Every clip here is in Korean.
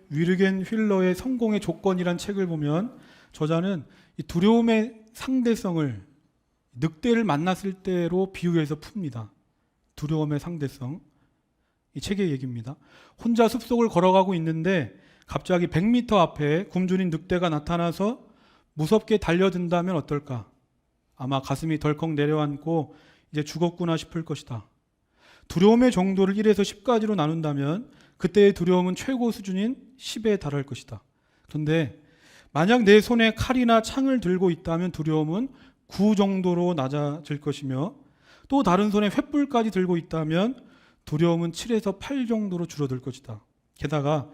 위르겐 휠러의 성공의 조건이란 책을 보면 저자는 이 두려움의 상대성을 늑대를 만났을 때로 비유해서 풉니다. 두려움의 상대성. 이 책의 얘기입니다. 혼자 숲속을 걸어가고 있는데 갑자기 100m 앞에 굶주린 늑대가 나타나서 무섭게 달려든다면 어떨까? 아마 가슴이 덜컥 내려앉고 이제 죽었구나 싶을 것이다. 두려움의 정도를 1에서 10까지로 나눈다면 그때의 두려움은 최고 수준인 10에 달할 것이다. 그런데 만약 내 손에 칼이나 창을 들고 있다면 두려움은 9 정도로 낮아질 것이며 또 다른 손에 횃불까지 들고 있다면 두려움은 7에서 8 정도로 줄어들 것이다. 게다가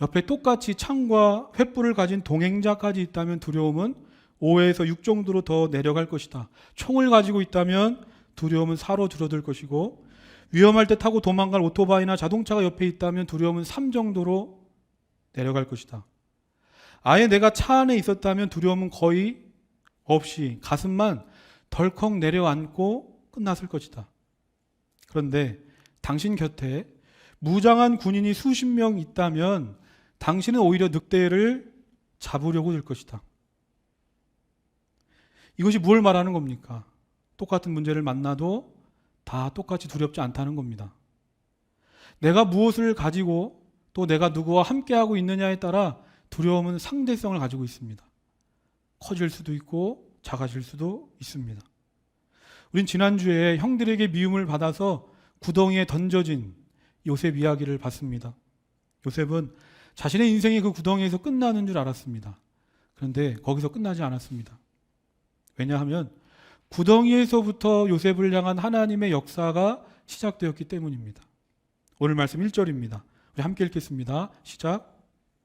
옆에 똑같이 창과 횃불을 가진 동행자까지 있다면 두려움은 5에서 6 정도로 더 내려갈 것이다. 총을 가지고 있다면 두려움은 4로 줄어들 것이고 위험할 때 타고 도망갈 오토바이나 자동차가 옆에 있다면 두려움은 3 정도로 내려갈 것이다. 아예 내가 차 안에 있었다면 두려움은 거의 없이 가슴만 덜컥 내려앉고 끝났을 것이다. 그런데 당신 곁에 무장한 군인이 수십 명 있다면 당신은 오히려 늑대를 잡으려고 들 것이다. 이것이 뭘 말하는 겁니까? 똑같은 문제를 만나도 다 똑같이 두렵지 않다는 겁니다. 내가 무엇을 가지고 또 내가 누구와 함께하고 있느냐에 따라 두려움은 상대성을 가지고 있습니다. 커질 수도 있고 작아질 수도 있습니다. 우린 지난주에 형들에게 미움을 받아서 구덩이에 던져진 요셉 이야기를 봤습니다. 요셉은 자신의 인생이 그 구덩이에서 끝나는 줄 알았습니다. 그런데 거기서 끝나지 않았습니다. 왜냐하면 구덩이에서부터 요셉을 향한 하나님의 역사가 시작되었기 때문입니다. 오늘 말씀 1절입니다. 우리 함께 읽겠습니다. 시작.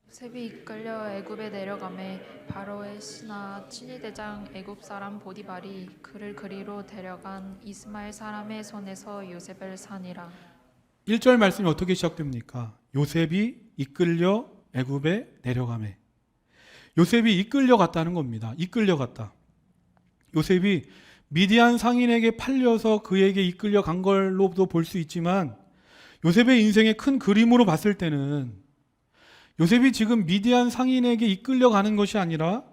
요셉이 이끌려 애굽에 내려가매 바로의 신하 친위대장 애굽 사람 보디발이 그를 그리로 데려간 이스마엘 사람의 손에서 요셉을 산이라. 1절 말씀이 어떻게 시작됩니까? 요셉이 이끌려 애굽에 내려가매. 요셉이 이끌려갔다는 겁니다. 이끌려갔다. 요셉이 미디안 상인에게 팔려서 그에게 이끌려간 걸로도 볼 수 있지만 요셉의 인생의 큰 그림으로 봤을 때는 요셉이 지금 미디안 상인에게 이끌려가는 것이 아니라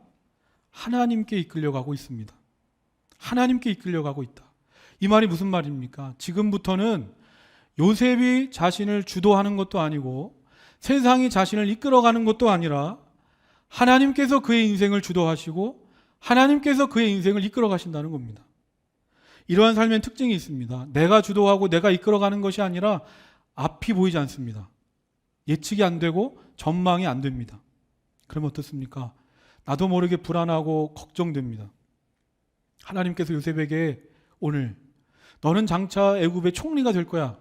하나님께 이끌려가고 있습니다. 하나님께 이끌려가고 있다. 이 말이 무슨 말입니까? 지금부터는 요셉이 자신을 주도하는 것도 아니고 세상이 자신을 이끌어가는 것도 아니라 하나님께서 그의 인생을 주도하시고 하나님께서 그의 인생을 이끌어 가신다는 겁니다. 이러한 삶의 특징이 있습니다. 내가 주도하고 내가 이끌어가는 것이 아니라 앞이 보이지 않습니다. 예측이 안 되고 전망이 안 됩니다. 그러면 어떻습니까? 나도 모르게 불안하고 걱정됩니다. 하나님께서 요셉에게 오늘 너는 장차 애굽의 총리가 될 거야.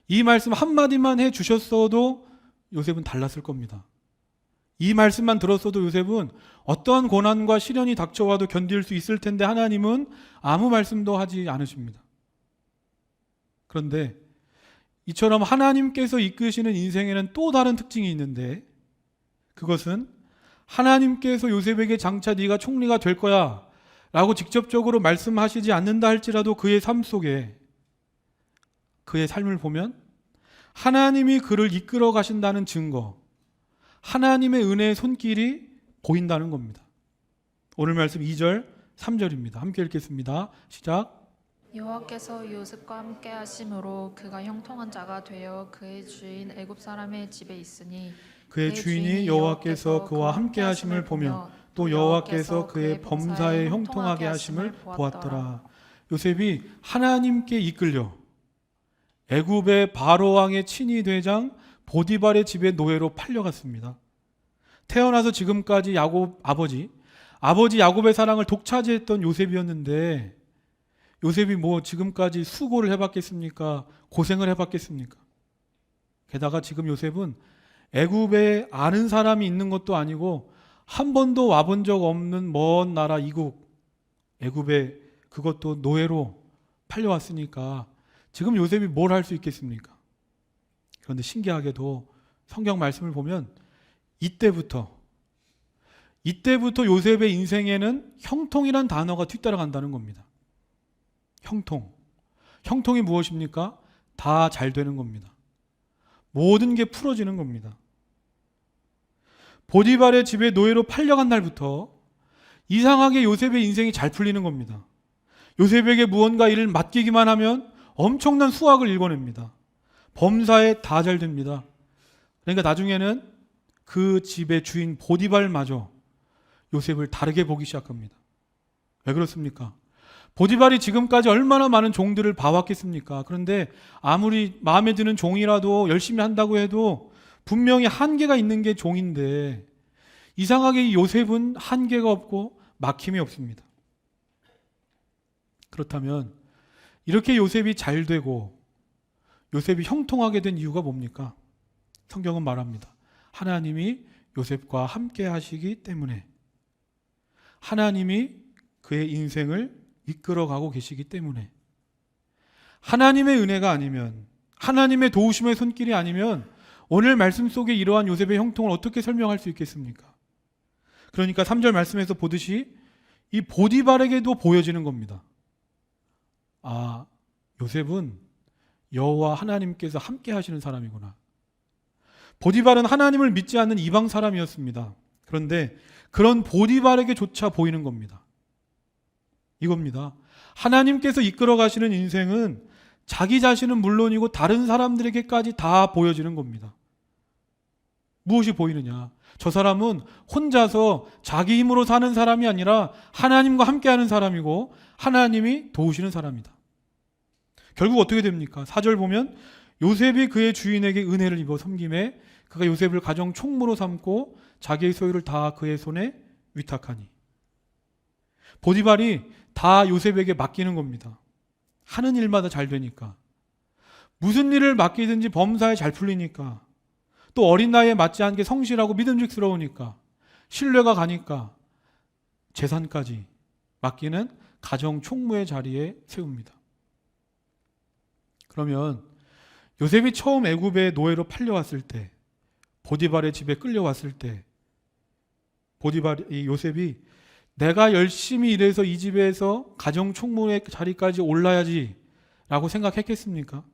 이 말씀 한마디만 해 주셨어도 요셉은 달랐을 겁니다. 이 말씀만 들었어도 요셉은 어떠한 고난과 시련이 닥쳐와도 견딜 수 있을 텐데 하나님은 아무 말씀도 하지 않으십니다. 그런데 이처럼 하나님께서 이끄시는 인생에는 또 다른 특징이 있는데 그것은 하나님께서 요셉에게 장차 네가 총리가 될 거야 라고 직접적으로 말씀하시지 않는다 할지라도 그의 삶 속에 그의 삶을 보면 하나님이 그를 이끌어 가신다는 증거, 하나님의 은혜의 손길이 보인다는 겁니다. 오늘 말씀 2절, 3절입니다. 함께 읽겠습니다. 시작. 여호와께서 요셉과 함께 하심으로 그가 형통한 자가 되어 그의 주인 애굽 사람의 집에 있으니 그의 주인이 여호와께서 그와 함께 하심을 보며 또 여호와께서 그의 범사에 형통하게 하심을 보았더라. 요셉이 하나님께 이끌려 애굽의 바로 왕의 친위 대장 보디발의 집에 노예로 팔려갔습니다. 태어나서 지금까지 아버지 야곱의 사랑을 독차지했던 요셉이었는데 요셉이 뭐 지금까지 수고를 해봤겠습니까? 고생을 해봤겠습니까? 게다가 지금 요셉은 애굽에 아는 사람이 있는 것도 아니고 한 번도 와본 적 없는 먼 나라 이국 애굽에 그것도 노예로 팔려왔으니까 지금 요셉이 뭘 할 수 있겠습니까? 그런데 신기하게도 성경 말씀을 보면 이때부터 요셉의 인생에는 형통이란 단어가 뒤따라간다는 겁니다. 형통이 무엇입니까? 다 잘 되는 겁니다. 모든 게 풀어지는 겁니다. 보디발의 집에 노예로 팔려간 날부터 이상하게 요셉의 인생이 잘 풀리는 겁니다. 요셉에게 무언가 일을 맡기기만 하면 엄청난 수확을 일궈냅니다. 범사에 다 잘 됩니다. 그러니까 나중에는 그 집의 주인 보디발마저 요셉을 다르게 보기 시작합니다. 왜 그렇습니까? 보디발이 지금까지 얼마나 많은 종들을 봐왔겠습니까? 그런데 아무리 마음에 드는 종이라도 열심히 한다고 해도 분명히 한계가 있는 게 종인데 이상하게 이 요셉은 한계가 없고 막힘이 없습니다. 그렇다면 이렇게 요셉이 잘 되고 요셉이 형통하게 된 이유가 뭡니까? 성경은 말합니다. 하나님이 요셉과 함께 하시기 때문에, 하나님이 그의 인생을 이끌어가고 계시기 때문에, 하나님의 은혜가 아니면, 하나님의 도우심의 손길이 아니면 오늘 말씀 속에 이러한 요셉의 형통을 어떻게 설명할 수 있겠습니까? 그러니까 3절 말씀에서 보듯이 이 보디발에게도 보여지는 겁니다. 아, 요셉은 여호와 하나님께서 함께 하시는 사람이구나. 보디발은 하나님을 믿지 않는 이방 사람이었습니다. 그런데 그런 보디발에게조차 보이는 겁니다. 이겁니다. 하나님께서 이끌어 가시는 인생은 자기 자신은 물론이고 다른 사람들에게까지 다 보여지는 겁니다. 무엇이 보이느냐? 저 사람은 혼자서 자기 힘으로 사는 사람이 아니라 하나님과 함께하는 사람이고 하나님이 도우시는 사람이다. 결국 어떻게 됩니까? 4절 보면 요셉이 그의 주인에게 은혜를 입어 섬김에 그가 요셉을 가정 총무로 삼고 자기의 소유를 다 그의 손에 위탁하니. 보디발이 다 요셉에게 맡기는 겁니다. 하는 일마다 잘 되니까. 무슨 일을 맡기든지 범사에 잘 풀리니까. 또 어린 나이에 맞지 않게 성실하고 믿음직스러우니까. 신뢰가 가니까 재산까지 맡기는 가정 총무의 자리에 세웁니다. 그러면 요셉이 처음 애굽의 노예로 팔려왔을 때, 보디발의 집에 끌려왔을 때, 요셉이 내가 열심히 일해서 이 집에서 가정 총무의 자리까지 올라야지 라고 생각했겠습니까?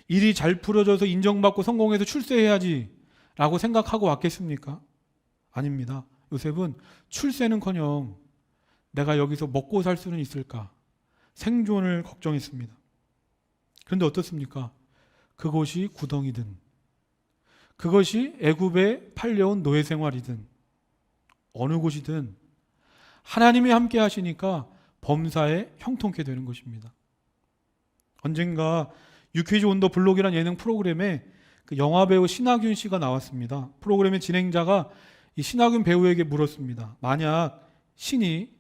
일이 잘 풀어져서 인정받고 성공해서 출세해야지 라고 생각하고 왔겠습니까? 아닙니다. 요셉은 출세는커녕 내가 여기서 먹고 살 수는 있을까? 생존을 걱정했습니다. 그런데 어떻습니까? 그곳이 구덩이든, 그것이 애굽에 팔려온 노예 생활이든, 어느 곳이든 하나님이 함께 하시니까 범사에 형통케 되는 것입니다. 언젠가 유퀴즈 온 더 블록이라는 예능 프로그램에 그 영화배우 신하균 씨가 나왔습니다. 프로그램의 진행자가 이 신하균 배우에게 물었습니다. 만약 신이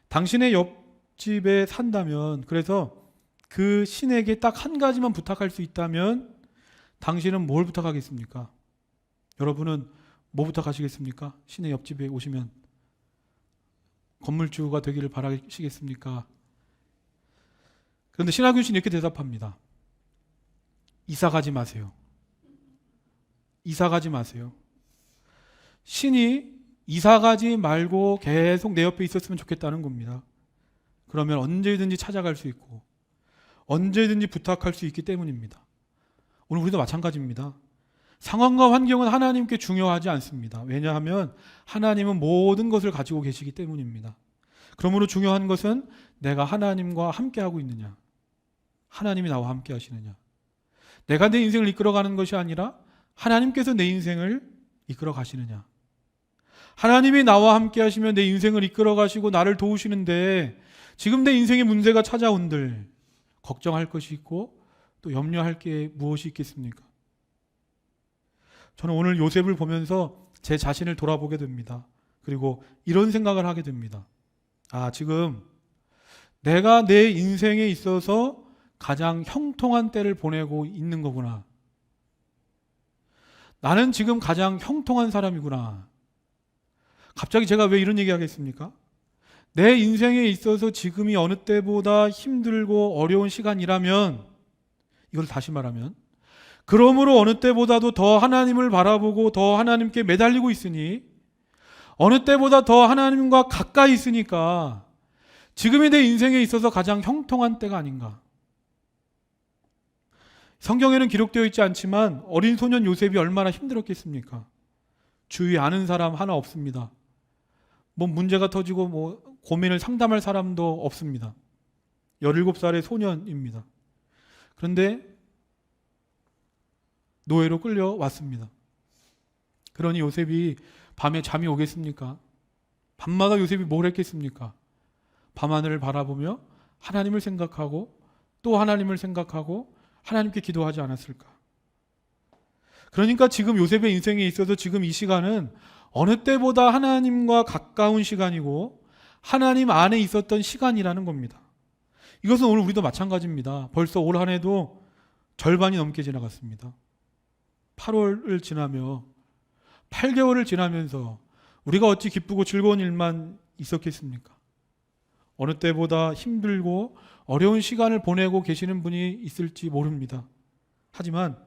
당신의 옆집에 산다면, 그래서 그 신에게 딱 한 가지만 부탁할 수 있다면 당신은 뭘 부탁하겠습니까? 여러분은 뭐 부탁하시겠습니까? 신의 옆집에 오시면 건물주가 되기를 바라시겠습니까? 그런데 신하균 씨는 이렇게 대답합니다. 이사 가지 마세요. 이사 가지 마세요. 신이 이사 가지 말고 계속 내 옆에 있었으면 좋겠다는 겁니다. 그러면 언제든지 찾아갈 수 있고 언제든지 부탁할 수 있기 때문입니다. 오늘 우리도 마찬가지입니다. 상황과 환경은 하나님께 중요하지 않습니다. 왜냐하면 하나님은 모든 것을 가지고 계시기 때문입니다. 그러므로 중요한 것은 내가 하나님과 함께하고 있느냐, 하나님이 나와 함께 하시느냐. 내가 내 인생을 이끌어가는 것이 아니라 하나님께서 내 인생을 이끌어 가시느냐. 하나님이 나와 함께 하시면 내 인생을 이끌어 가시고 나를 도우시는데, 지금 내 인생에 문제가 찾아온들 걱정할 것이 있고 또 염려할 게 무엇이 있겠습니까? 저는 오늘 요셉을 보면서 제 자신을 돌아보게 됩니다. 그리고 이런 생각을 하게 됩니다. 아, 지금 내가 내 인생에 있어서 가장 형통한 때를 보내고 있는 거구나. 나는 지금 가장 형통한 사람이구나. 갑자기 제가 왜 이런 얘기 하겠습니까? 내 인생에 있어서 지금이 어느 때보다 힘들고 어려운 시간이라면, 이걸 다시 말하면, 그러므로 어느 때보다도 더 하나님을 바라보고 더 하나님께 매달리고 있으니, 어느 때보다 더 하나님과 가까이 있으니까 지금이 내 인생에 있어서 가장 형통한 때가 아닌가. 성경에는 기록되어 있지 않지만 어린 소년 요셉이 얼마나 힘들었겠습니까? 주위에 아는 사람 하나 없습니다. 뭐 문제가 터지고 뭐 고민을 상담할 사람도 없습니다. 17살의 소년입니다. 그런데 노예로 끌려왔습니다. 그러니 요셉이 밤에 잠이 오겠습니까? 밤마다 요셉이 뭘 했겠습니까? 밤하늘을 바라보며 하나님을 생각하고 또 하나님을 생각하고 하나님께 기도하지 않았을까? 그러니까 지금 요셉의 인생에 있어서 지금 이 시간은 어느 때보다 하나님과 가까운 시간이고 하나님 안에 있었던 시간이라는 겁니다. 이것은 오늘 우리도 마찬가지입니다. 벌써 올 한 해도 절반이 넘게 지나갔습니다. 8월을 지나며 8개월을 지나면서 우리가 어찌 기쁘고 즐거운 일만 있었겠습니까? 어느 때보다 힘들고 어려운 시간을 보내고 계시는 분이 있을지 모릅니다. 하지만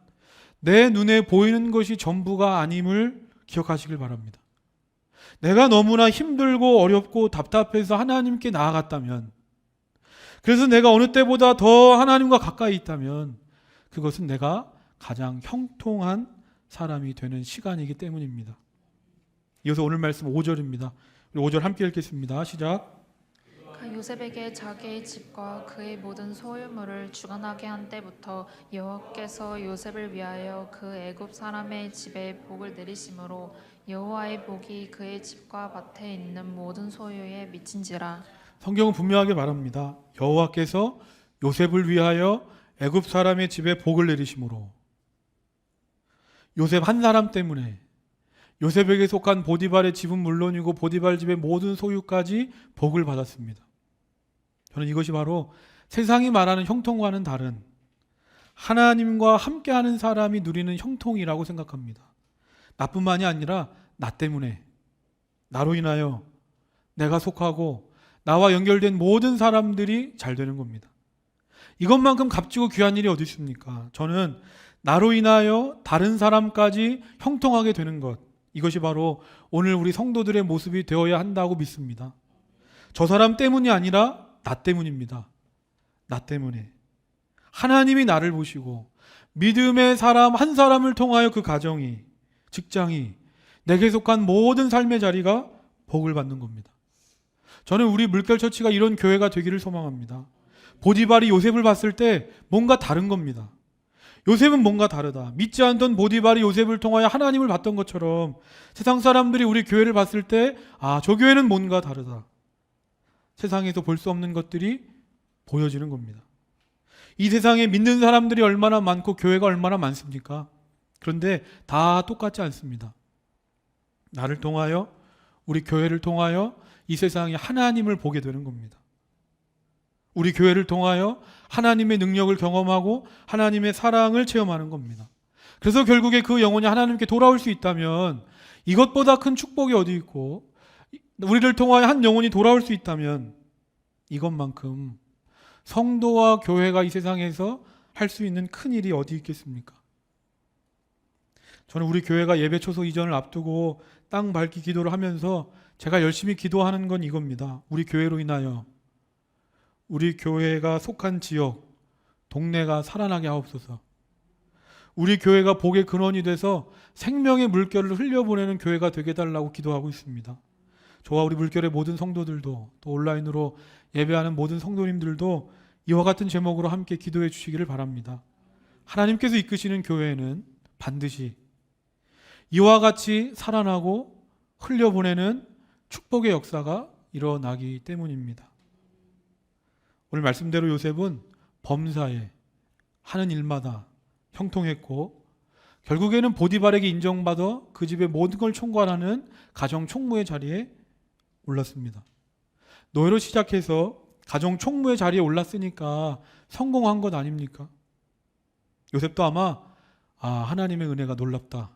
내 눈에 보이는 것이 전부가 아님을 기억하시길 바랍니다. 내가 너무나 힘들고 어렵고 답답해서 하나님께 나아갔다면, 그래서 내가 어느 때보다 더 하나님과 가까이 있다면 그것은 내가 가장 형통한 사람이 되는 시간이기 때문입니다. 이어서 오늘 말씀 5절입니다. 5절 함께 읽겠습니다. 시작. 요셉에게 자기의 집과 그의 모든 소유물을 주관하게 한 때부터 여호와께서 요셉을 위하여 그 애굽 사람의 집에 복을 내리심으로 여호와의 복이 그의 집과 밭에 있는 모든 소유에 미친지라. 성경은 분명하게 말합니다. 여호와께서 요셉을 위하여 애굽 사람의 집에 복을 내리심으로. 요셉 한 사람 때문에 요셉에게 속한 보디발의 집은 물론이고 보디발 집의 모든 소유까지 복을 받았습니다. 저는 이것이 바로 세상이 말하는 형통과는 다른 하나님과 함께하는 사람이 누리는 형통이라고 생각합니다. 나뿐만이 아니라 나 때문에, 나로 인하여 내가 속하고 나와 연결된 모든 사람들이 잘 되는 겁니다. 이것만큼 값지고 귀한 일이 어디 있습니까? 저는 나로 인하여 다른 사람까지 형통하게 되는 것, 이것이 바로 오늘 우리 성도들의 모습이 되어야 한다고 믿습니다. 저 사람 때문이 아니라 나 때문입니다. 나 때문에. 하나님이 나를 보시고 믿음의 사람 한 사람을 통하여 그 가정이, 직장이, 내게 속한 모든 삶의 자리가 복을 받는 겁니다. 저는 우리 물결처치가 이런 교회가 되기를 소망합니다. 보디발이 요셉을 봤을 때 뭔가 다른 겁니다. 요셉은 뭔가 다르다. 믿지 않던 보디발이 요셉을 통하여 하나님을 봤던 것처럼 세상 사람들이 우리 교회를 봤을 때 저 교회는 뭔가 다르다. 세상에서 볼 수 없는 것들이 보여지는 겁니다. 이 세상에 믿는 사람들이 얼마나 많고 교회가 얼마나 많습니까? 그런데 다 똑같지 않습니다. 나를 통하여, 우리 교회를 통하여 이 세상에 하나님을 보게 되는 겁니다. 우리 교회를 통하여 하나님의 능력을 경험하고 하나님의 사랑을 체험하는 겁니다. 그래서 결국에 그 영혼이 하나님께 돌아올 수 있다면 이것보다 큰 축복이 어디 있고, 우리를 통하여 한 영혼이 돌아올 수 있다면 이것만큼 성도와 교회가 이 세상에서 할 수 있는 큰 일이 어디 있겠습니까? 저는 우리 교회가 예배 초소 이전을 앞두고 땅 밟기 기도를 하면서 제가 열심히 기도하는 건 이겁니다. 우리 교회로 인하여 우리 교회가 속한 지역, 동네가 살아나게 하옵소서. 우리 교회가 복의 근원이 돼서 생명의 물결을 흘려보내는 교회가 되게 해달라고 기도하고 있습니다. 저와 우리 물결의 모든 성도들도, 또 온라인으로 예배하는 모든 성도님들도 이와 같은 제목으로 함께 기도해 주시기를 바랍니다. 하나님께서 이끄시는 교회에는 반드시 이와 같이 살아나고 흘려보내는 축복의 역사가 일어나기 때문입니다. 오늘 말씀대로 요셉은 범사에 하는 일마다 형통했고 결국에는 보디발에게 인정받아 그 집의 모든 걸 총괄하는 가정 총무의 자리에 올랐습니다. 노예로 시작해서 가정 총무의 자리에 올랐으니까 성공한 것 아닙니까? 요셉도 아마 하나님의 은혜가 놀랍다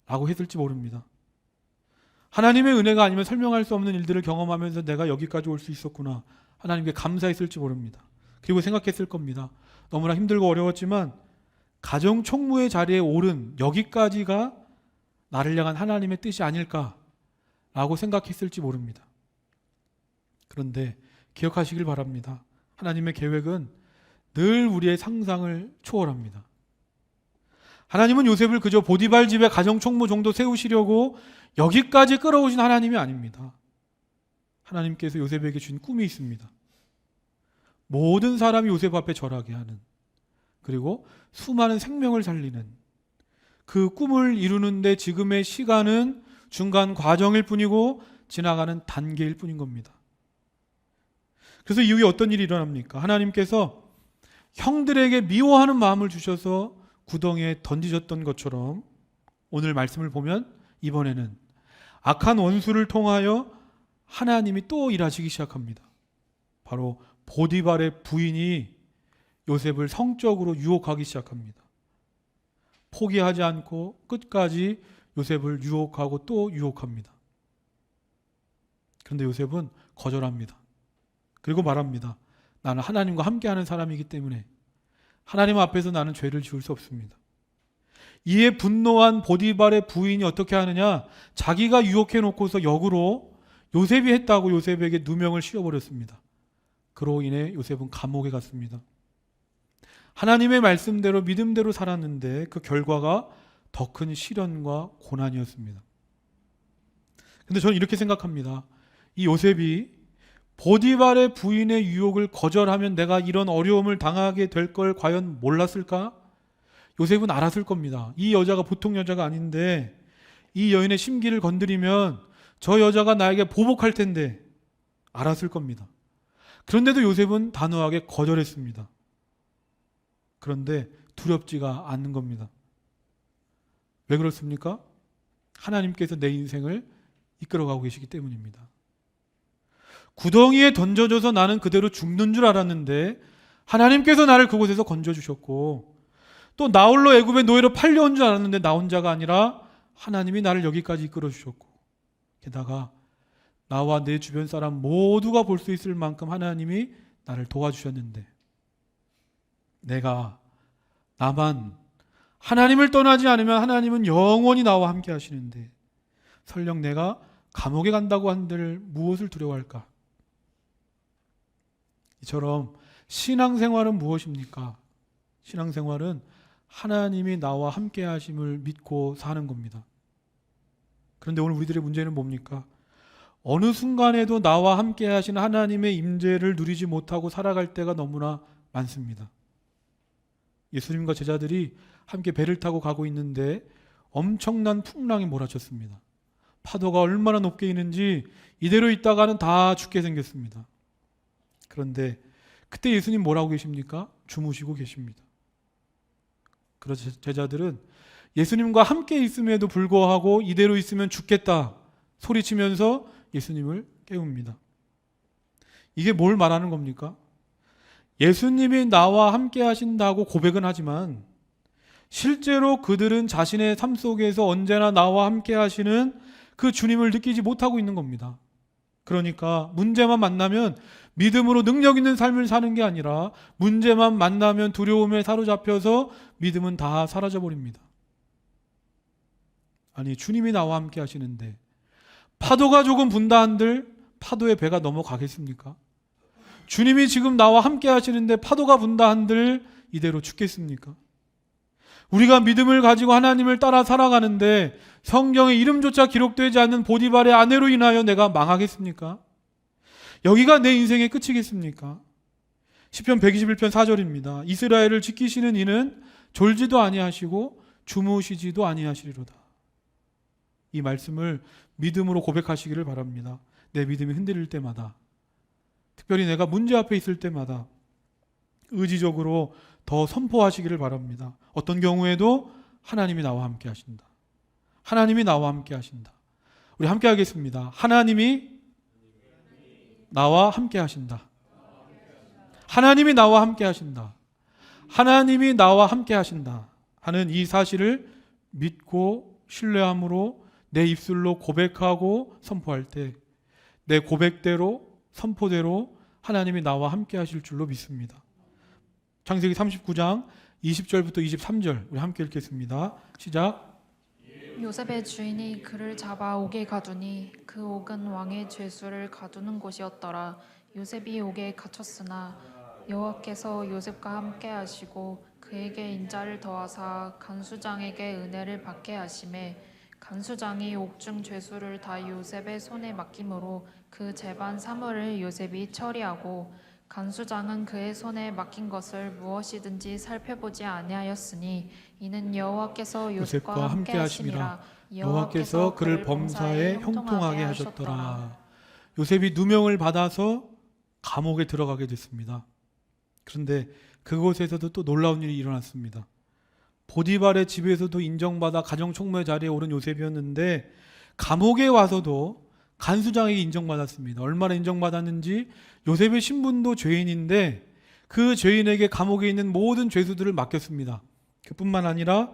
라고 했을지 모릅니다. 하나님의 은혜가 아니면 설명할 수 없는 일들을 경험하면서 내가 여기까지 올 수 있었구나, 하나님께 감사했을지 모릅니다. 그리고 생각했을 겁니다. 너무나 힘들고 어려웠지만 가정 총무의 자리에 오른 여기까지가 나를 향한 하나님의 뜻이 아닐까라고 생각했을지 모릅니다. 그런데 기억하시길 바랍니다. 하나님의 계획은 늘 우리의 상상을 초월합니다. 하나님은 요셉을 그저 보디발 집의 가정총무 정도 세우시려고 여기까지 끌어오신 하나님이 아닙니다. 하나님께서 요셉에게 준 꿈이 있습니다. 모든 사람이 요셉 앞에 절하게 하는, 그리고 수많은 생명을 살리는 그 꿈을 이루는데 지금의 시간은 중간 과정일 뿐이고 지나가는 단계일 뿐인 겁니다. 그래서 이후에 어떤 일이 일어납니까? 하나님께서 형들에게 미워하는 마음을 주셔서 구덩이에 던지셨던 것처럼 오늘 말씀을 보면 이번에는 악한 원수를 통하여 하나님이 또 일하시기 시작합니다. 바로 보디발의 부인이 요셉을 성적으로 유혹하기 시작합니다. 포기하지 않고 끝까지 요셉을 유혹하고 또 유혹합니다. 그런데 요셉은 거절합니다. 그리고 말합니다. 나는 하나님과 함께하는 사람이기 때문에 하나님 앞에서 나는 죄를 지을 수 없습니다. 이에 분노한 보디발의 부인이 어떻게 하느냐? 자기가 유혹해 놓고서 역으로 요셉이 했다고 요셉에게 누명을 씌워버렸습니다. 그로 인해 요셉은 감옥에 갔습니다. 하나님의 말씀대로 믿음대로 살았는데 그 결과가 더 큰 시련과 고난이었습니다. 근데 저는 이렇게 생각합니다. 이 요셉이 보디발의 부인의 유혹을 거절하면 내가 이런 어려움을 당하게 될 걸 과연 몰랐을까? 요셉은 알았을 겁니다. 이 여자가 보통 여자가 아닌데 이 여인의 심기를 건드리면 저 여자가 나에게 보복할 텐데 알았을 겁니다. 그런데도 요셉은 단호하게 거절했습니다. 그런데 두렵지가 않는 겁니다. 왜 그렇습니까? 하나님께서 내 인생을 이끌어가고 계시기 때문입니다. 구덩이에 던져져서 나는 그대로 죽는 줄 알았는데 하나님께서 나를 그곳에서 건져주셨고, 또 나 홀로 애굽의 노예로 팔려온 줄 알았는데 나 혼자가 아니라 하나님이 나를 여기까지 이끌어주셨고, 게다가 나와 내 주변 사람 모두가 볼 수 있을 만큼 하나님이 나를 도와주셨는데 나만 하나님을 떠나지 않으면 하나님은 영원히 나와 함께 하시는데 설령 내가 감옥에 간다고 한들 무엇을 두려워할까? 이처럼 신앙생활은 무엇입니까? 신앙생활은 하나님이 나와 함께 하심을 믿고 사는 겁니다. 그런데 오늘 우리들의 문제는 뭡니까? 어느 순간에도 나와 함께 하신 하나님의 임재를 누리지 못하고 살아갈 때가 너무나 많습니다. 예수님과 제자들이 함께 배를 타고 가고 있는데 엄청난 풍랑이 몰아쳤습니다. 파도가 얼마나 높게 있는지 이대로 있다가는 다 죽게 생겼습니다. 그런데 그때 예수님 뭐라고 계십니까? 주무시고 계십니다. 그래서 제자들은 예수님과 함께 있음에도 불구하고 이대로 있으면 죽겠다 소리치면서 예수님을 깨웁니다. 이게 뭘 말하는 겁니까? 예수님이 나와 함께 하신다고 고백은 하지만 실제로 그들은 자신의 삶 속에서 언제나 나와 함께 하시는 그 주님을 느끼지 못하고 있는 겁니다. 그러니까 문제만 만나면 믿음으로 능력 있는 삶을 사는 게 아니라 문제만 만나면 두려움에 사로잡혀서 믿음은 다 사라져버립니다. 아니, 주님이 나와 함께 하시는데 파도가 조금 분다 한들 파도에 배가 넘어가겠습니까? 주님이 지금 나와 함께 하시는데 파도가 분다 한들 이대로 죽겠습니까? 우리가 믿음을 가지고 하나님을 따라 살아가는데 성경에 이름조차 기록되지 않는 보디발의 아내로 인하여 내가 망하겠습니까? 여기가 내 인생의 끝이겠습니까? 시편 121편 4절입니다. 이스라엘을 지키시는 이는 졸지도 아니하시고 주무시지도 아니하시리로다. 이 말씀을 믿음으로 고백하시기를 바랍니다. 내 믿음이 흔들릴 때마다, 특별히 내가 문제 앞에 있을 때마다 의지적으로 더 선포하시기를 바랍니다. 어떤 경우에도 하나님이 나와 함께 하신다. 하나님이 나와 함께 하신다. 우리 함께 하겠습니다. 하나님이 나와 함께 하신다. 하나님이 나와 함께 하신다. 하나님이 나와 함께 하신다 하는 이 사실을 믿고 신뢰함으로 내 입술로 고백하고 선포할 때 내 고백대로 선포대로 하나님이 나와 함께 하실 줄로 믿습니다. 창세기 39장 20절부터 23절 우리 함께 읽겠습니다. 시작. 요셉의 주인이 그를 잡아 옥에 가두니 그 옥은 왕의 죄수를 가두는 곳이었더라. 요셉이 옥에 갇혔으나 여호와께서 요셉과 함께 하시고 그에게 인자를 더하사 간수장에게 은혜를 받게 하심에 간수장이 옥중 죄수를 다 요셉의 손에 맡김으로 그 재반 사물을 요셉이 처리하고 간수장은 그의 손에 맡긴 것을 무엇이든지 살펴보지 아니하였으니 이는 여호와께서 요셉과 함께 하심이라. 여호와께서 그를 범사에 형통하게 하셨더라. 요셉이 누명을 받아서 감옥에 들어가게 됐습니다. 그런데 그곳에서도 또 놀라운 일이 일어났습니다. 보디발의 집에서도 인정받아 가정총무의 자리에 오른 요셉이었는데 감옥에 와서도 간수장에게 인정받았습니다. 얼마나 인정받았는지 요셉의 신분도 죄인인데 그 죄인에게 감옥에 있는 모든 죄수들을 맡겼습니다. 그뿐만 아니라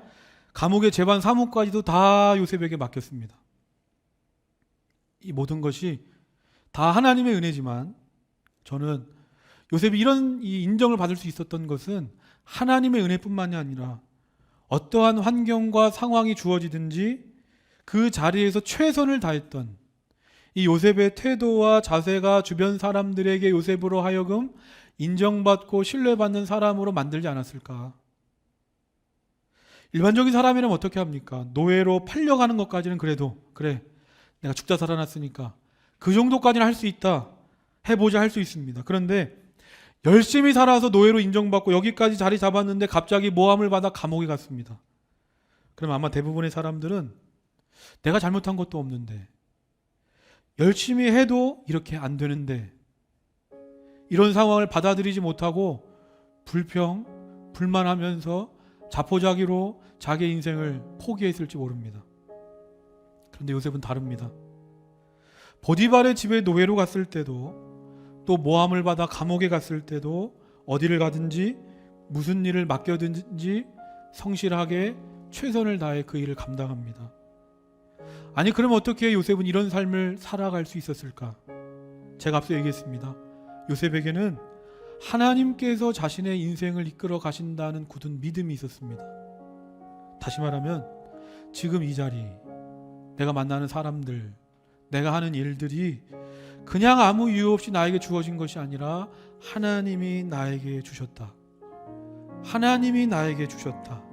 감옥의 재반 사무까지도 다 요셉에게 맡겼습니다. 이 모든 것이 다 하나님의 은혜지만 저는 요셉이 이런 이 인정을 받을 수 있었던 것은 하나님의 은혜뿐만이 아니라 어떠한 환경과 상황이 주어지든지 그 자리에서 최선을 다했던 이 요셉의 태도와 자세가 주변 사람들에게 요셉으로 하여금 인정받고 신뢰받는 사람으로 만들지 않았을까. 일반적인 사람이라면 어떻게 합니까? 노예로 팔려가는 것까지는 그래도 그래 내가 죽다 살아났으니까 그 정도까지는 할 수 있다 해보자 할 수 있습니다. 그런데 열심히 살아서 노예로 인정받고 여기까지 자리 잡았는데 갑자기 모함을 받아 감옥에 갔습니다. 그럼 아마 대부분의 사람들은 내가 잘못한 것도 없는데 열심히 해도 이렇게 안 되는데 이런 상황을 받아들이지 못하고 불평, 불만하면서 자포자기로 자기 인생을 포기했을지 모릅니다. 그런데 요셉은 다릅니다. 보디발의 집에 노예로 갔을 때도 또 모함을 받아 감옥에 갔을 때도 어디를 가든지 무슨 일을 맡겨든지 성실하게 최선을 다해 그 일을 감당합니다. 아니 그럼 어떻게 요셉은 이런 삶을 살아갈 수 있었을까? 제가 앞서 얘기했습니다. 요셉에게는 하나님께서 자신의 인생을 이끌어 가신다는 굳은 믿음이 있었습니다. 다시 말하면 지금 이 자리, 내가 만나는 사람들, 내가 하는 일들이 그냥 아무 이유 없이 나에게 주어진 것이 아니라 하나님이 나에게 주셨다. 하나님이 나에게 주셨다.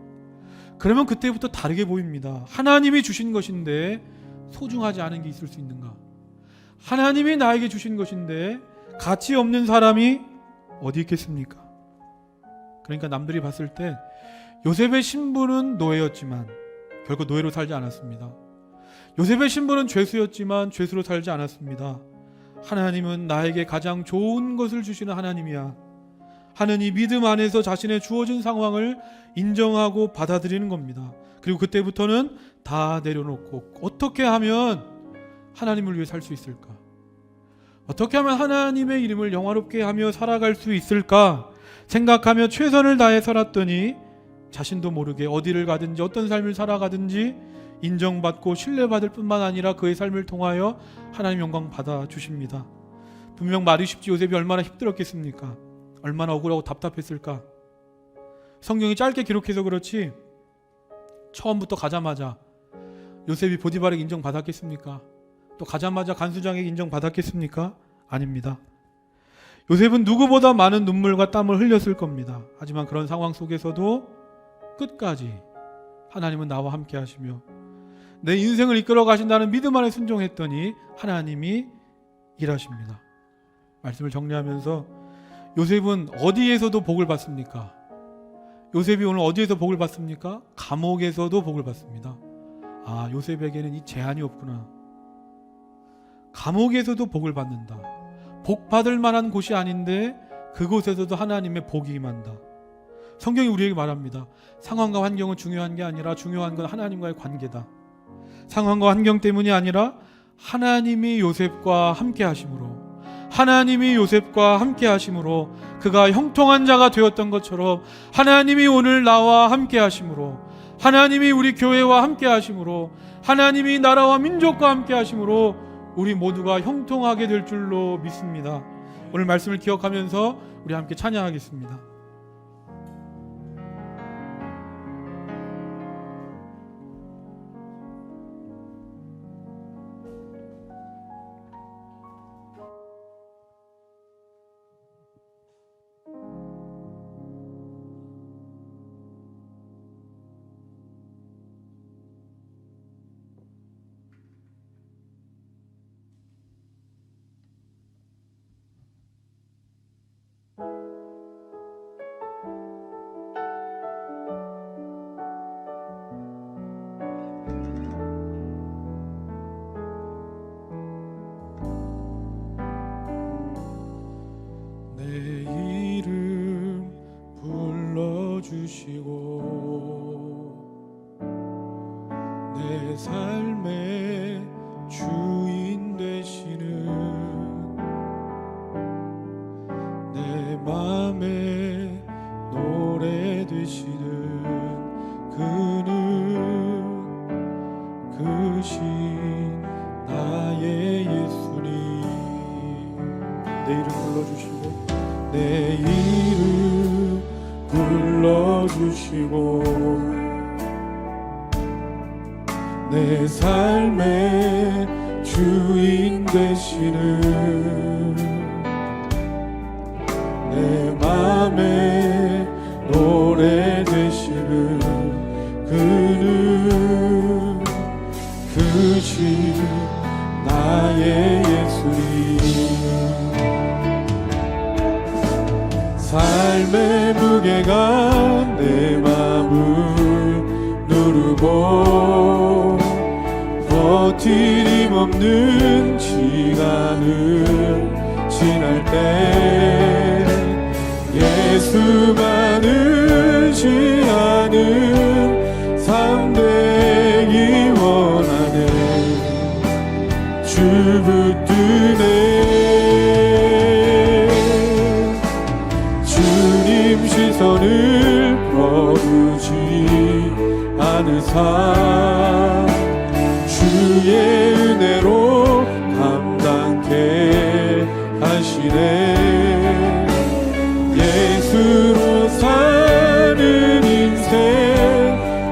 그러면 그때부터 다르게 보입니다. 하나님이 주신 것인데 소중하지 않은 게 있을 수 있는가? 하나님이 나에게 주신 것인데 가치 없는 사람이 어디 있겠습니까? 그러니까 남들이 봤을 때 요셉의 신분은 노예였지만 결국 노예로 살지 않았습니다. 요셉의 신분은 죄수였지만 죄수로 살지 않았습니다. 하나님은 나에게 가장 좋은 것을 주시는 하나님이야 하는 이 믿음 안에서 자신의 주어진 상황을 인정하고 받아들이는 겁니다. 그리고 그때부터는 다 내려놓고 어떻게 하면 하나님을 위해 살 수 있을까? 어떻게 하면 하나님의 이름을 영화롭게 하며 살아갈 수 있을까? 생각하며 최선을 다해 살았더니 자신도 모르게 어디를 가든지 어떤 삶을 살아가든지 인정받고 신뢰받을 뿐만 아니라 그의 삶을 통하여 하나님 영광 받아주십니다. 분명 말이 쉽지 요셉이 얼마나 힘들었겠습니까? 얼마나 억울하고 답답했을까? 성경이 짧게 기록해서 그렇지 처음부터 가자마자 요셉이 보디발에게 인정받았겠습니까? 또 가자마자 간수장에게 인정받았겠습니까? 아닙니다. 요셉은 누구보다 많은 눈물과 땀을 흘렸을 겁니다. 하지만 그런 상황 속에서도 끝까지 하나님은 나와 함께 하시며 내 인생을 이끌어 가신다는 믿음 안에 순종했더니 하나님이 일하십니다. 말씀을 정리하면서 요셉은 어디에서도 복을 받습니까? 요셉이 오늘 어디에서 복을 받습니까? 감옥에서도 복을 받습니다. 아, 요셉에게는 이 제한이 없구나. 감옥에서도 복을 받는다. 복 받을 만한 곳이 아닌데 그곳에서도 하나님의 복이 임한다. 성경이 우리에게 말합니다. 상황과 환경은 중요한 게 아니라 중요한 건 하나님과의 관계다. 상황과 환경 때문이 아니라 하나님이 요셉과 함께 하심으로 하나님이 요셉과 함께 하심으로 그가 형통한 자가 되었던 것처럼 하나님이 오늘 나와 함께 하심으로 하나님이 우리 교회와 함께 하심으로 하나님이 나라와 민족과 함께 하심으로 우리 모두가 형통하게 될 줄로 믿습니다. 오늘 말씀을 기억하면서 우리 함께 찬양하겠습니다. 내 이름 불러주시고 내 이름 불러주시고 내 삶의 주인 되시는 내 맘에 노래 되시는 그는 그시 나의 예수님. 삶의 무게가 내 맘을 누르고 버티림 없는 시간을 지날 때 예수만 의지하는 삶 되기 원하네. 주 붙드네. 주님 시선을 거두지 않으사 주의 은혜로 감당케 하시네. 예수로 사는 인생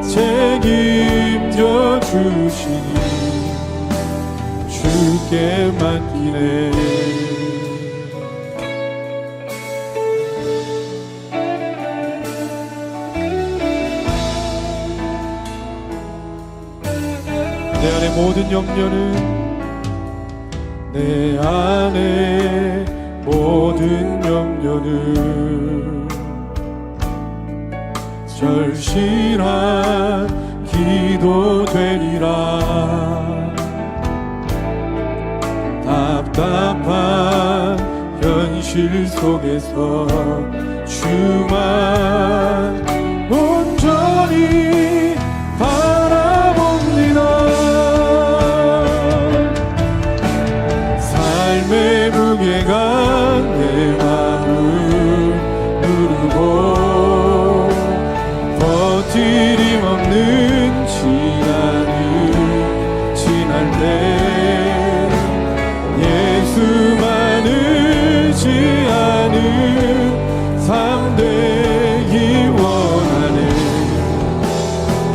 책임져 주시니 주께 맡기네. 내 안의 모든 염려는 내 안의 모든 염려는 절실한 기도 되리라. 답답한 현실 속에서 주만 온전히 바라봅니다. 삶의 무게가 내 맘을 누르고 버티림 없는 시간을 지날 때 예수만 의지하는 삶 되기 원하네.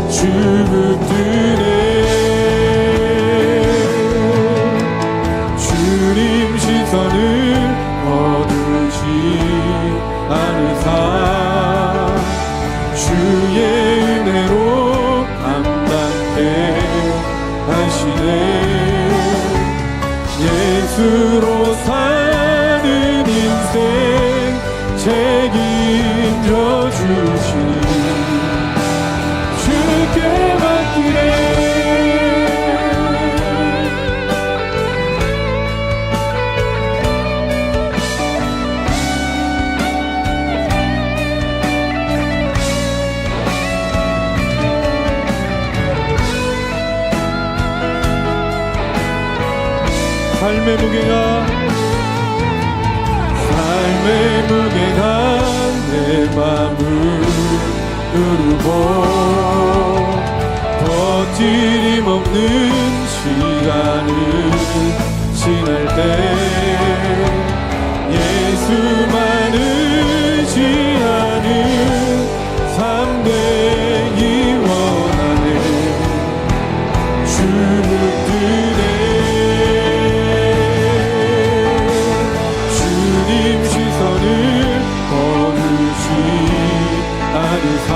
주 붙드네. 주님 시선을 거두지 않으사 주의 은혜로 감당케 하시네. 예수로 사는 인생 책임져 주시니 주께 맡기네. 삶의 무게가 내 맘을 누르고 버티림 없는 시간을 지날 때 예수만 의지하는 삶 되기 원하네. 주 붙드네. 않으사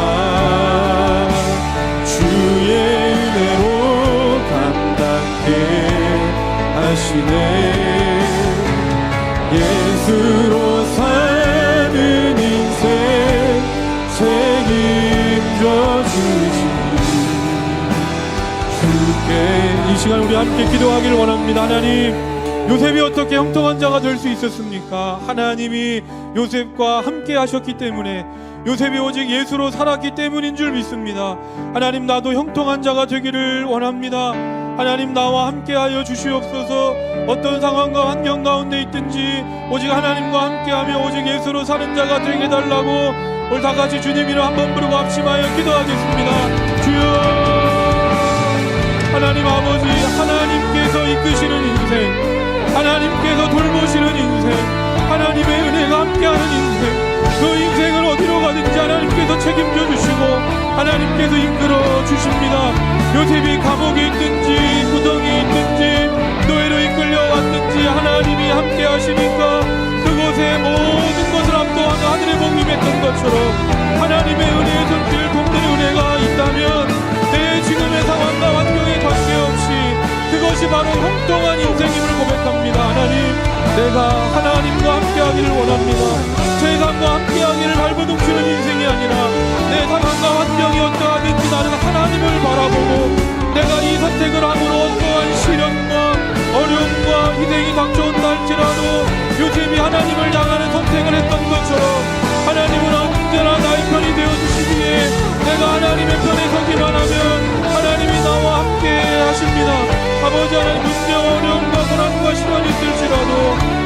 주의 은혜로 감당케 하시네. 예수로 사는 인생 책임져 주시니 주께. 이 시간 우리 함께 기도하기를 원합니다. 하나님, 요셉이 어떻게 형통한 자가 될 수 있었습니까? 하나님이 요셉과 함께 하셨기 때문에, 요셉이 오직 예수로 살았기 때문인 줄 믿습니다. 하나님, 나도 형통한 자가 되기를 원합니다. 하나님, 나와 함께하여 주시옵소서. 어떤 상황과 환경 가운데 있든지 오직 하나님과 함께하며 오직 예수로 사는 자가 되게 달라고 오늘 다같이 주님 이름 한번 부르고 합심하여 기도하겠습니다. 주여, 하나님 아버지, 하나님께서 이끄시는 인생, 하나님께서 돌보시는 인생, 하나님께서 이끌어 주십니다. 요셉이 감옥에 있든지 구덩이에 있든지 노예로 이끌려왔든지 하나님이 함께 하시니까 그곳에 모든 것을 압도하는 하늘의 복 임했던 것처럼 하나님의 은혜의 손길 돕는 은혜가 있다면 내 지금의 상황과 환경에 관계없이 그것이 바로 형통한 인생임을 고백합니다. 하나님, 내가 하나님과 함께하기를 원합니다. 세상과 함께하기를 발버둥치는 인생이 아니라 내 상황과 환경이 어떠하든지 나는 하나님을 바라보고 내가 이 선택을 함으로 어떠한 시련과 어려움과 희생이 닥쳐온다 할지라도 요셉이 하나님을 향하는 선택을 했던 것처럼 하나님은 언제나 나의 편이 되어주시기에 내가 하나님의 편에 서기만 하면 하나님이 나와 함께 하십니다. 아버지 하나님, 문제와 어려움과 고난과 시련이 있을지라도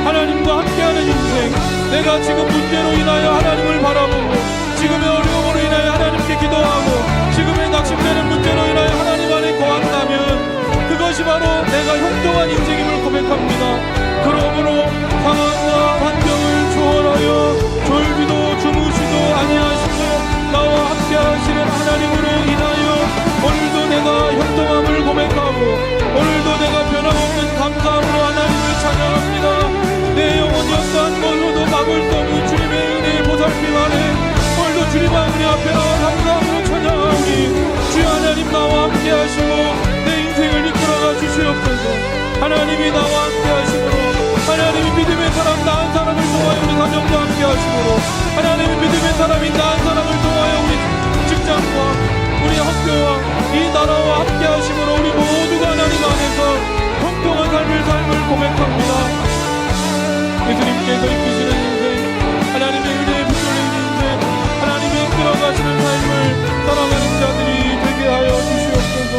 하나님과 함께하는 인생, 내가 지금 문제로 인하여 하나님을 바라보고 지금의 어려움으로 인하여 하나님께 기도하고 지금의 낙심되는 문제로 인하여 하나님 안에 거한다면 그것이 바로 내가 형통한 인생임을 고백합니다. 그러므로 상황과 환경을 초월하여 졸지도 주무시도 아니하시고 나와 함께 하시는 하나님으로 인하여 오늘도 내가 형통함을 고백하고 오늘도 내가 변함없는 감사함으로 하나님을 찬양합니다. 내 영혼이 어떠한 것으로도 막을 수 없는 주님의 은혜의 보살핌 안에 오늘도 주님 아버지 앞에 나와 감사함으로 찬양하오니 주여 하나님 나와 함께 하시고 내 인생을 이끌어가 주시옵소서. 하나님이 나와 함께 하시므로 하나님이 믿음의 사람 나은 사람을 통하여 우리 가정과 함께 하시므로 하나님이 믿음의 사람이 나은 사람을 통하여 우리 직장과 우리 학교와 이 나라와 함께 하시므로 우리 모두가 하나님 안에서 형통한 삶을 고백합니다. 예수님께서 이끄시는 인생, 하나님의 은혜에 붙들린 인생, 하나님이 이끌어가시는 삶을 살아가는 자들이 되게 하여 주시옵소서.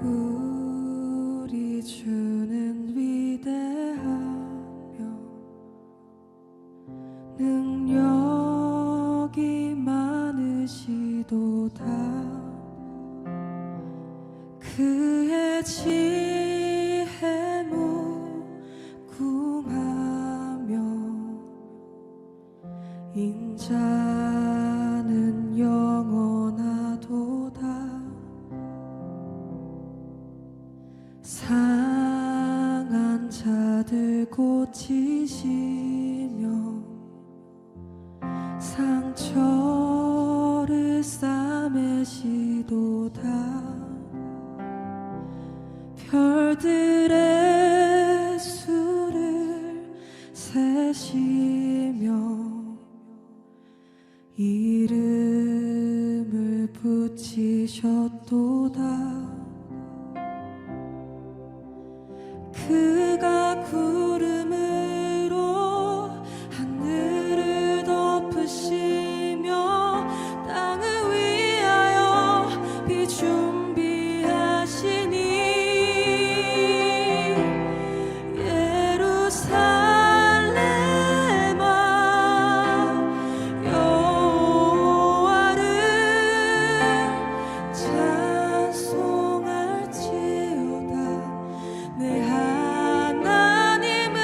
우리 주는 위대하며 능력이 많으시도다. 그의 지혜 무궁하며 인자는 영원하도다. 상한 자들 고치시며 상처를 싸매시도다. 별들의 수를 세시며 이름을 붙이셨도다. 그가 구름으로 하늘을 덮으시며 땅을 위하여 비 준비하시니 예루살렘아 여호와를 찬송할지어다. 내 하나님은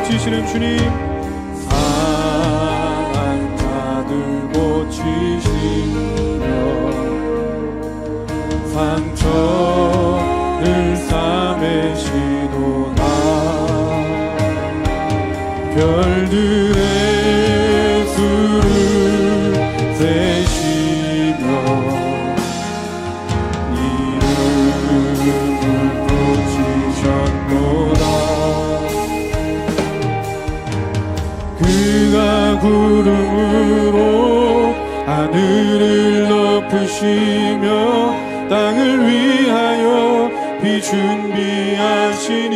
고치시는 주님, 상한 자들 고치시며 상처를 싸매시도다. 별들의 수를 세시며 이름을 붙이셨도다. 그가 구름으로 하늘을 덮으시며 땅을 위하여 비 준비하시니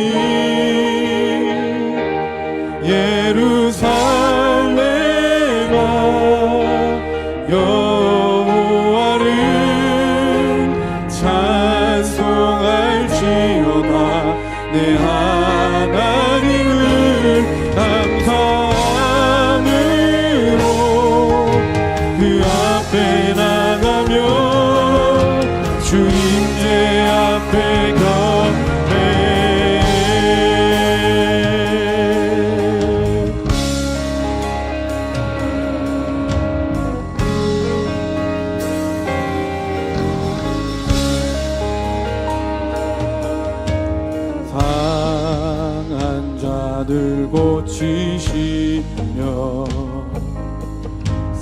예루살렘아 여호와를 찬송할지어다. 내 하나님을 감사함으로 그 앞에 나가며 주님의 앞에 경배해. 상한 자들 고치시며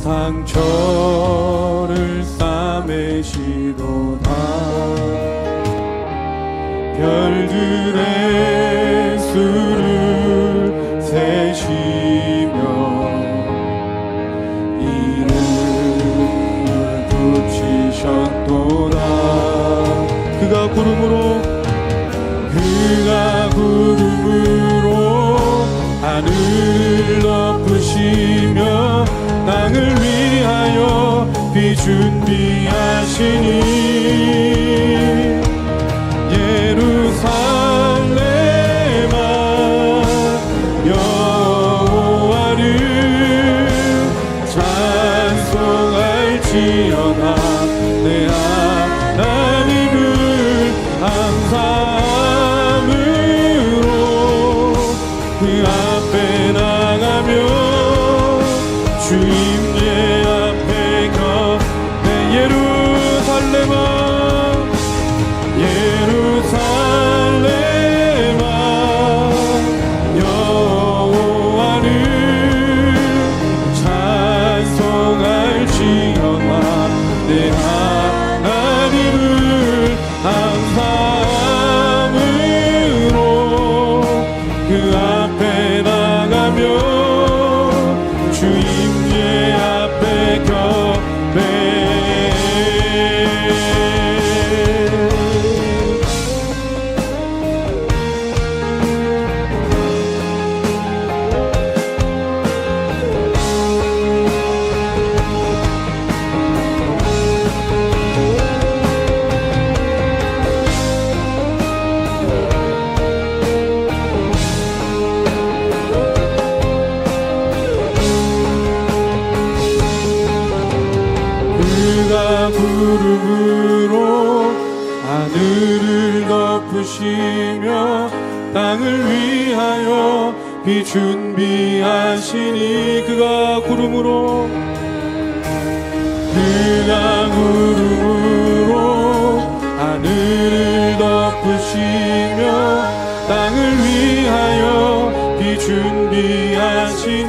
상처를 싸매시도다. 별들의 수를 세시며 이름을 붙이셨도다. 그가 구름으로 하늘을 덮으시며 땅을 위하여 비 준비하시니 예루살렘아 여호와를 찬송할지어다. 내 하나님을 감사함으로 그 앞에 나가며 주님의 앞에 내 예루살렘아 여호와를 찬송할지어다. 내 하나님을 감사함으로 그 앞에 나가며 주님의 앞에 경배해. 그가 구름으로 하늘을 덮으시며 땅을 위하여 비 준비하시니 그가 구름으로 하늘을 덮으시며 땅을 위하여 비 준비하시니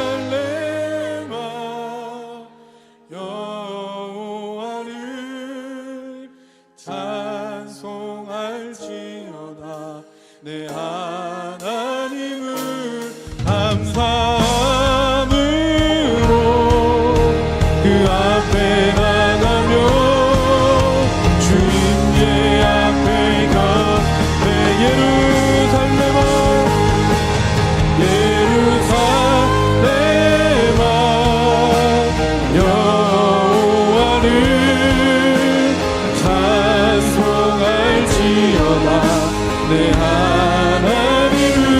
예루살렘아 여호와를 찬송할지어다. 내 하나님을 감사함으로 그 앞에 나가며 주님의 앞에 가되 예루살렘아 여호와를 찬송할지어다. 내 하나님을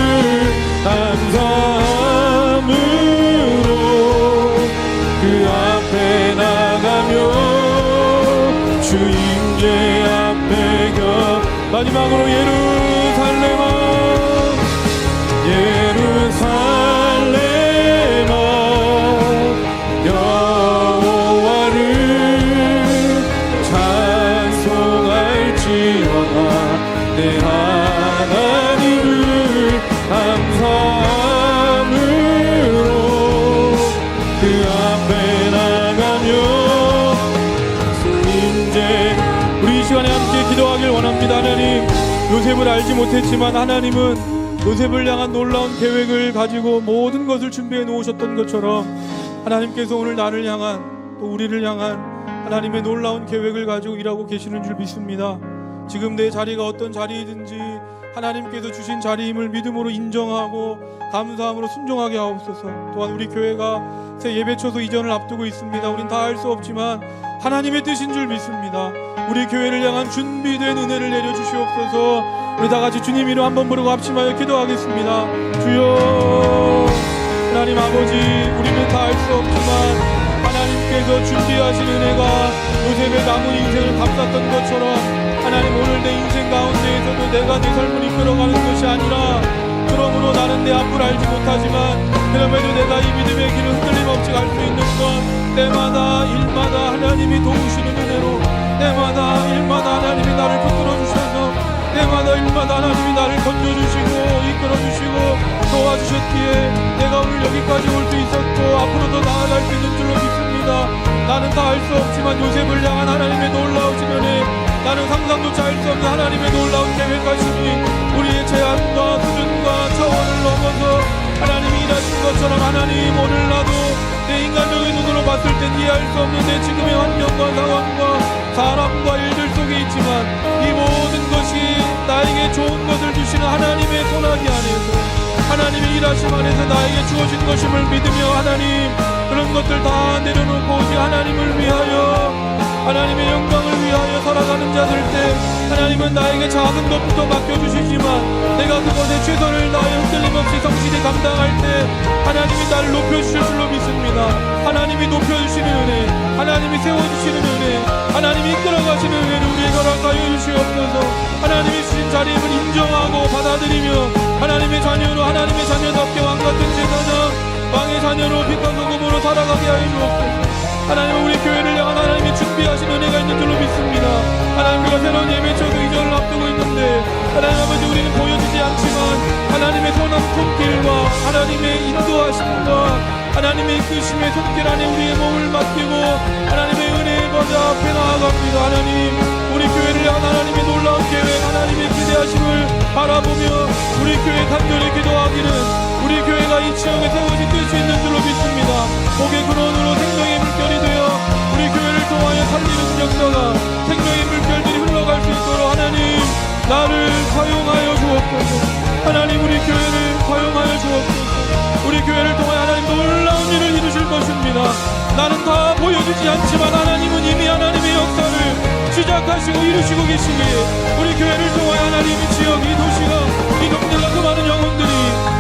마지막으로 예루살렘아 예루살렘아 여호와를 찬송할지어다 내 하나님을 감사함으로 그 앞에 나가며 이제 우리 이 시간에 함께 기도하길 원합니다. 하나님, 요셉을 알지 못했지만 하나님은 요셉을 향한 놀라운 계획을 가지고 모든 것을 준비해 놓으셨던 것처럼 하나님께서 오늘 나를 향한 또 우리를 향한 하나님의 놀라운 계획을 가지고 일하고 계시는 줄 믿습니다. 지금 내 자리가 어떤 자리이든지 하나님께서 주신 자리임을 믿음으로 인정하고 감사함으로 순종하게 하옵소서. 또한 우리 교회가 새 예배초소 이전을 앞두고 있습니다. 우린 다 할 수 없지만 하나님의 뜻인 줄 믿습니다. 우리 교회를 향한 준비된 은혜를 내려주시옵소서. 우리 다 같이 주님 이름 한번 부르고 합심하여 기도하겠습니다. 주여, 하나님 아버지, 우리는 다 할 수 없지만 하나님께서 준비하신 은혜가 요셉의 남은 인생을 감쌌던 것처럼 하나님 오늘 내 인생 가운데에서도 내가 내 삶을 이끌어가는 것이 아니라 그러므로 나는 내 앞을 알지 못하지만 그럼에도 내가 이 믿음의 길을 흔들림 없이 갈 수 있는 것 때마다 일마다 하나님이 도우시는 은혜로 때마다 일마다 하나님이 나를 붙들어 주셔서 때마다 일마다 하나님이 나를 건져주시고 이끌어주시고 도와주셨기에 내가 오늘 여기까지 올 수 있었고 앞으로도 나아갈 수 있는 줄로 믿습니다. 나는 다 할 수 없지만 요셉을 향한 하나님의 놀라우신 은혜, 나는 상상조차 할 수 없는 하나님의 놀라운 계획하심이 우리의 제한과 수준과 차원을 넘어서 하나님이 일하신 것처럼 하나님 오늘 나도 내 인간적인 눈으로 봤을 땐 이해할 수 없는 내 지금의 환경과 상황과 사람과 일들 속에 있지만 이 모든 것이 나에게 좋은 것을 주시는 하나님의 손아귀 안에서 하나님의 일하심 안에서 나에게 주어진 것임을 믿으며 하나님 그런 것들 다 내려놓고 오직 하나님을 위하여 하나님의 영광을 위하여 살아가는 자들 때 하나님은 나에게 작은 것부터 맡겨주시지만 내가 그것에 최선을 다하여 흔들림 없이 성실히 감당할 때 하나님이 나를 높여주실 줄로 믿습니다. 하나님이 높여주시는 은혜, 하나님이 세워주시는 은혜, 하나님이 이끌어가시는 은혜를 우리에게 허락하여 주시옵소서. 하나님이 주신 자리임을 인정하고 받아들이며 하나님의 자녀로 하나님의 자녀답게 왕같은 제사장 왕의 자녀로 빛과 소금으로 살아가게 하여 주옵소서. 하나님은 우리 교회를 향한 하나님이 준비하신 은혜가 있는 줄로 믿습니다. 하나님 우리가 새로운 예배초소 이전을 앞두고 있는데 하나님 아버지 우리는 보여지지 않지만 하나님의 선한 손길과 하나님의 인도하심과 하나님의 이끄심의 손길 안에 우리의 몸을 맡기고 하나님의 은혜의 거자 앞에 나아갑니다. 하나님 우리 교회를 향한 하나님의 놀라운 계획 하나님의 기대하심을 바라보며 우리 교회 간절히 기도하기는 우리 교회가 이 지역에 세워진 뜻이 있는 줄로 믿습니다. 복의 근원으로 생명의 물결이 되어 우리 교회를 통하여 살리는 역사가 생명의 물결들이 흘러갈 수 있도록 하나님 나를 사용하여 주옵소서. 하나님 우리 교회를 사용하여 주옵소서. 우리 교회를 통하여 하나님 놀라운 일을 이루실 것입니다. 나는 다 보여주지 않지만 하나님은 이미 하나님의 역사를 시작하시고 이루시고 계시기에 우리 교회를 통하여 하나님 이 지역 이 도시가 이 동네가 그 많은 영혼들이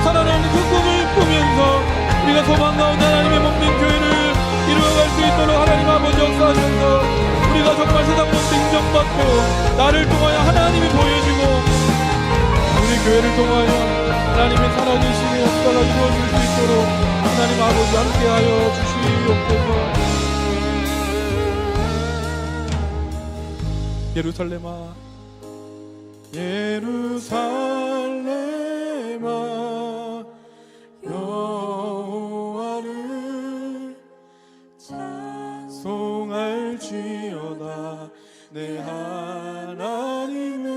살아나는 그 꿈을 꾸면서 우리가 소망 가운데 하나님의 몸된 교회를 이루어갈 수 있도록 하나님 아버지 역사하셔서 우리가 정말 세상 가운데 인정받고 나를 통하여 하나님이 보여주고 우리 교회를 통하여 하나님의 살아계심의 역사가 이루어질 수 있도록 하나님 아버지 함께하여 주시옵소서. 예루살렘아 예루살렘아 여호와를 찬송할지어다 내 하나님을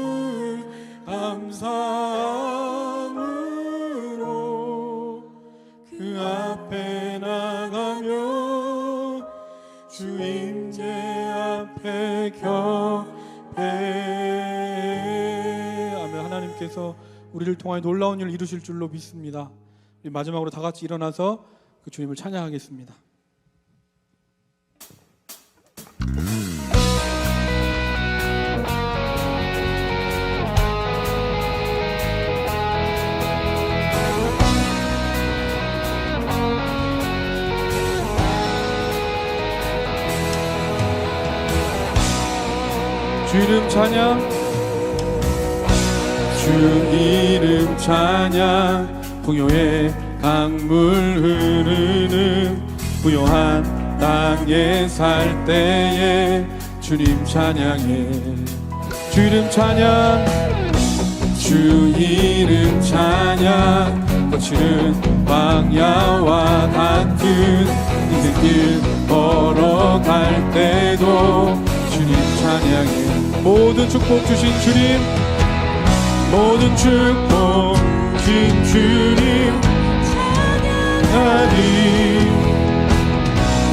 감사함으로 그 앞에 나가며 주 임재 앞에 아멘. 하나님께서 우리를 통하여 놀라운 일을 이루실 줄로 믿습니다. 우리 마지막으로 다 같이 일어나서 그 주님을 찬양하겠습니다. 주 이름 찬양. 이름 찬양 풍요의 강물 흐르는 부요한 땅에 살 때에 주님 찬양해 주 이름 찬양 주 이름 찬양 거칠은 광야와 같은 인생길 걸어갈 때도 주님 찬양해 모든 축복 주신 주님 모든 축복 주신 주님 찬양하리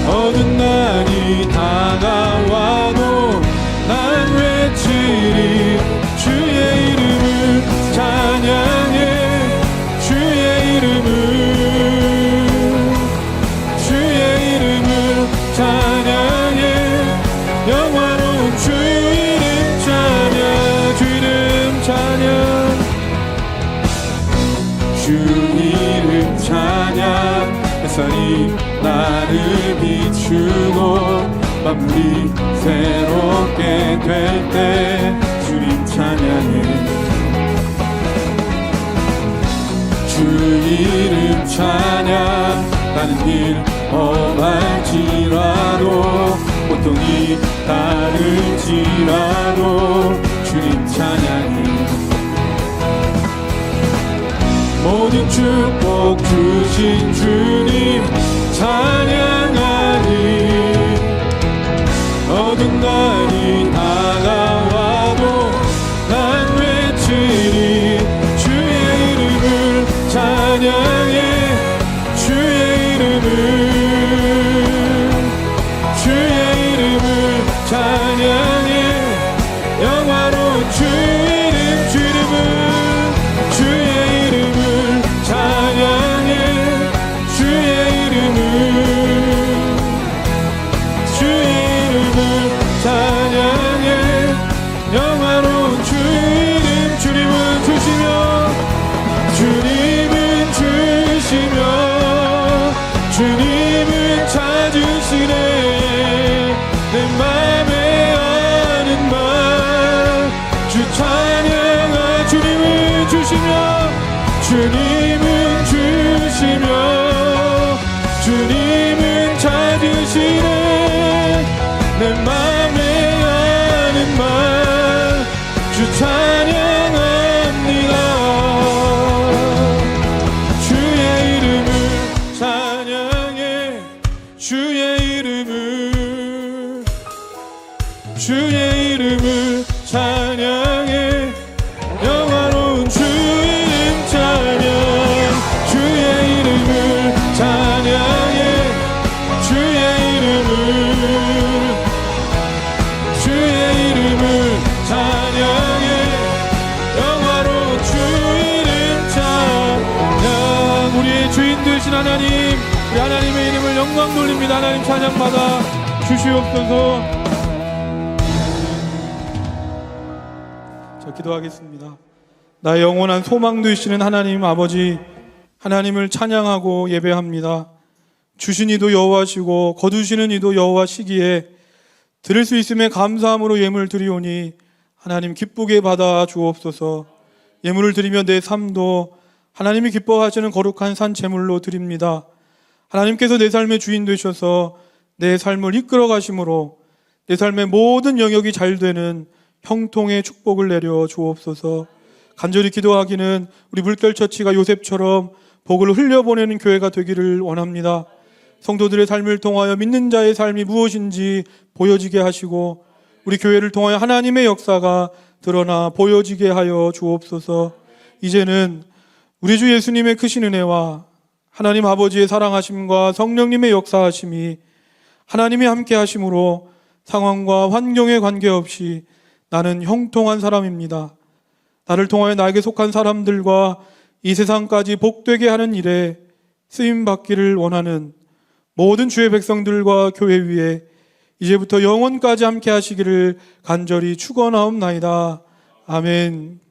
어두운 날이 다가와도 난 외치리 주의 이름을 찬양해 주의 이름을 찬양해 영화로운 주 이름 찬양 주 이름 찬양 주 이름 찬양 햇살이 나를 비추고 만물이 새롭게 될 때 주님 찬양해 주 이름 찬양 나는 길 험할지라도 고통이 따를지라도 주님 찬양해 모든 축복 주신 주님 찬양하리 어두운 날이 다가와도 난 외치리 주의 이름을 찬양해 주의 이름을 찬양해 영화로운 주 이름을 찬양해 주의 이름을 찬양해 영화로운 주 이름 주님은 주시며 주님은 찾으시네 내 맘에 아는 말 주 찬양하 주님은 주시며 주님은 찾으시네 내 맘에 아는 말 주 찬양합니다 주의 이름을 찬양해 주의 이름을 찬양해 영화로운 주 이름 찬양 주의 이름을 찬양해 주의 이름을 찬양해 영화로운 주 이름 찬양 우리의 주인 되신 하나님 우리 하나님의 이름을 영광 돌립니다 하나님 찬양받아 주시옵소서 자 기도하겠습니다 나의 영원한 소망 되시는 하나님 아버지 하나님을 찬양하고 예배합니다 주신 이도 여호와시고 거두시는 이도 여호와시기에 들을 수 있음에 감사함으로 예물 드리오니 하나님 기쁘게 받아 주옵소서 예물을 드리며 내 삶도 하나님이 기뻐하시는 거룩한 산 제물로 드립니다 하나님께서 내 삶의 주인 되셔서 내 삶을 이끌어 가심으로 내 삶의 모든 영역이 잘 되는 형통의 축복을 내려 주옵소서 간절히 기도하기는 우리 물결처치가 요셉처럼 복을 흘려보내는 교회가 되기를 원합니다 성도들의 삶을 통하여 믿는 자의 삶이 무엇인지 보여지게 하시고 우리 교회를 통하여 하나님의 역사가 드러나 보여지게 하여 주옵소서 이제는 우리 주 예수님의 크신 은혜와 하나님 아버지의 사랑하심과 성령님의 역사하심이 하나님이 함께 하심으로 상황과 환경에 관계없이 나는 형통한 사람입니다. 나를 통하여 나에게 속한 사람들과 이 세상까지 복되게 하는 일에 쓰임받기를 원하는 모든 주의 백성들과 교회 위에 이제부터 영원까지 함께 하시기를 간절히 축원하옵나이다. 아멘.